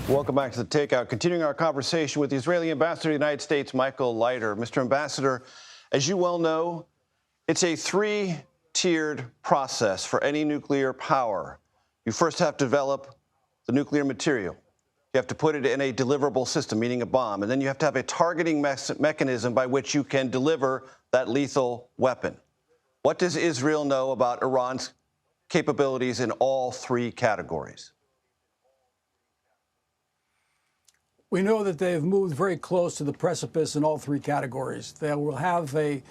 Welcome back to the Takeout. Continuing our conversation with the Israeli ambassador to the United States, Michael Leiter. Mr. Ambassador, as you well know, it's a three-tiered process for any nuclear power. You first have to develop the nuclear material. You have to put it in a deliverable system, meaning a bomb. And then you have to have a targeting mechanism by which you can deliver that lethal weapon. What does Israel know about Iran's capabilities in all three categories? We know that they have moved very close to the precipice in all three categories. They will have a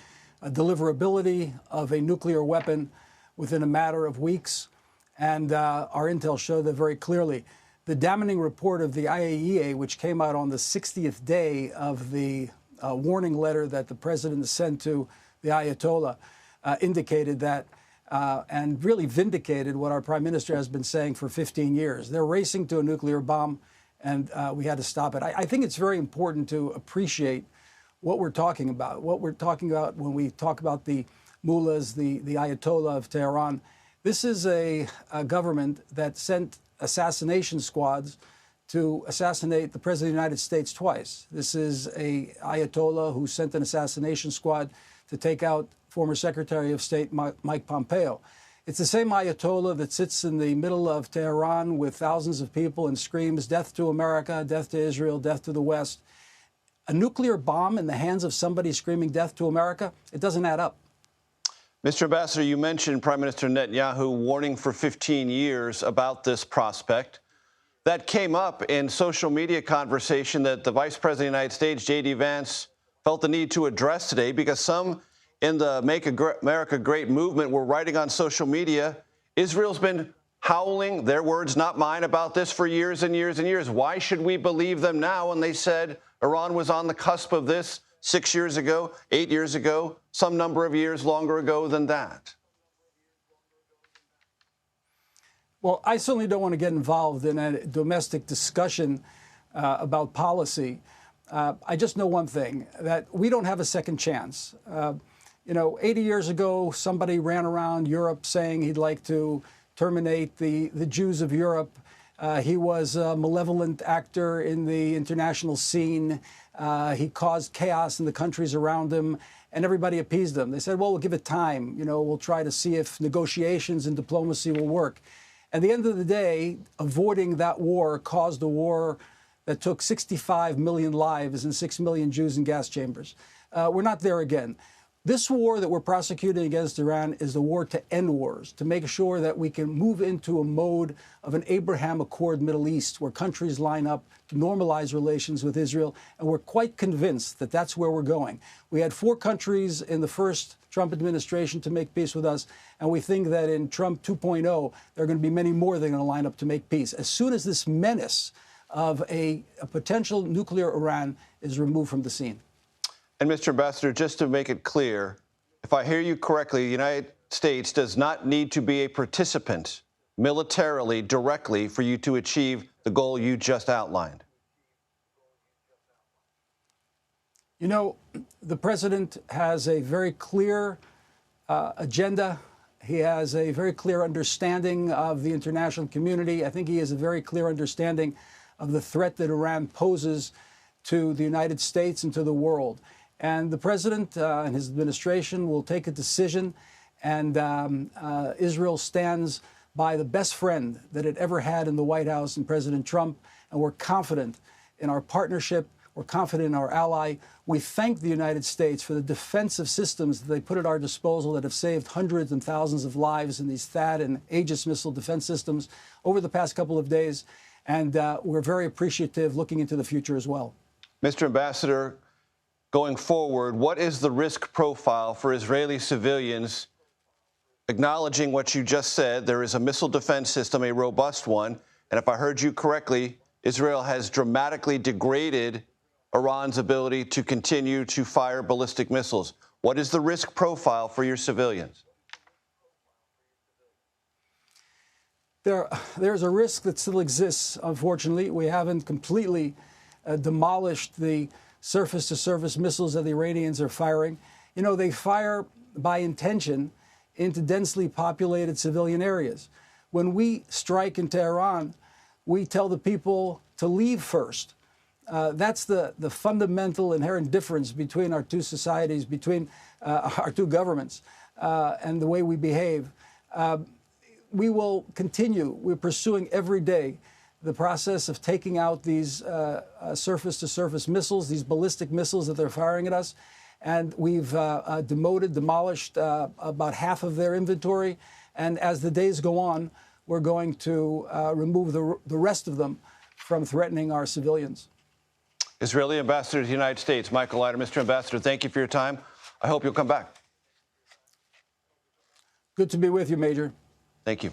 deliverability of a nuclear weapon within a matter of weeks, and our intel showed that very clearly. The damning report of the IAEA, which came out on the 60th day of the warning letter that the president sent to the Ayatollah, indicated that and really vindicated what our prime minister has been saying for 15 years. They're racing to a nuclear bomb, and we had to stop it. I think it's very important to appreciate what we're talking about. What we're talking about when we talk about the mullahs, the Ayatollah of Tehran. This is a government that sent assassination squads to assassinate the President of the United States twice. This is a Ayatollah who sent an assassination squad to take out former Secretary of State Mike Pompeo. It's the same Ayatollah that sits in the middle of Tehran with thousands of people and screams, "Death to America, death to Israel, death to the West." A nuclear bomb in the hands of somebody screaming death to America, it doesn't add up. Mr. Ambassador, you mentioned Prime Minister Netanyahu warning for 15 years about this prospect. That came up in social media conversation that the Vice President of the United States, J.D. Vance, felt the need to address today because some in the Make America Great movement were writing on social media, Israel's been howling, their words, not mine, about this for years and years and years. Why should we believe them now when they said Iran was on the cusp of this 6 years ago, 8 years ago, some number of years longer ago than that? Well, I certainly don't want to get involved in a domestic discussion about policy. I just know one thing, that we don't have a second chance. 80 years ago, somebody ran around Europe saying he'd like to terminate the Jews of Europe. He was a malevolent actor in the international scene. He caused chaos in the countries around him, and everybody appeased him. They said, well, we'll give it time. We'll try to see if negotiations and diplomacy will work. At the end of the day, avoiding that war caused a war that took 65 million lives and 6 million Jews in gas chambers. We're not there again. This war that we're prosecuting against Iran is a war to end wars, to make sure that we can move into a mode of an Abraham Accord Middle East, where countries line up to normalize relations with Israel. And we're quite convinced that that's where we're going. We had 4 countries in the first Trump administration to make peace with us. And we think that in Trump 2.0, there are going to be many more that are going to line up to make peace. As soon as this menace of a potential nuclear Iran is removed from the scene. And, Mr. Ambassador, just to make it clear, if I hear you correctly, the United States does not need to be a participant militarily directly for you to achieve the goal you just outlined. The president has a very clear agenda. He has a very clear understanding of the international community. I think he has a very clear understanding of the threat that Iran poses to the United States and to the world. And the president and his administration will take a decision, and Israel stands by the best friend that it ever had in the White House, and President Trump, and we're confident in our partnership. We're confident in our ally. We thank the United States for the defensive systems that they put at our disposal that have saved hundreds and thousands of lives in these THAAD and Aegis missile defense systems over the past couple of days, and we're very appreciative looking into the future as well. Mr. Ambassador, going forward, what is the risk profile for Israeli civilians, acknowledging what you just said? There is a missile defense system, a robust one, and if I heard you correctly, Israel has dramatically degraded Iran's ability to continue to fire ballistic missiles. What is the risk profile for your civilians? There's a risk that still exists, unfortunately. We haven't completely demolished the surface-to-surface missiles that the Iranians are firing. They fire by intention into densely populated civilian areas. When we strike in Tehran, we tell the people to leave first. That's the fundamental inherent difference between our two societies, between our two governments, and the way we behave. We will continue. We're pursuing every day the process of taking out these surface-to-surface missiles, these ballistic missiles that they're firing at us. And we've demolished about half of their inventory. And as the days go on, we're going to remove the rest of them from threatening our civilians. Israeli Ambassador to the United States, Michael Leiter. Mr. Ambassador, thank you for your time. I hope you'll come back. Good to be with you, Major. Thank you.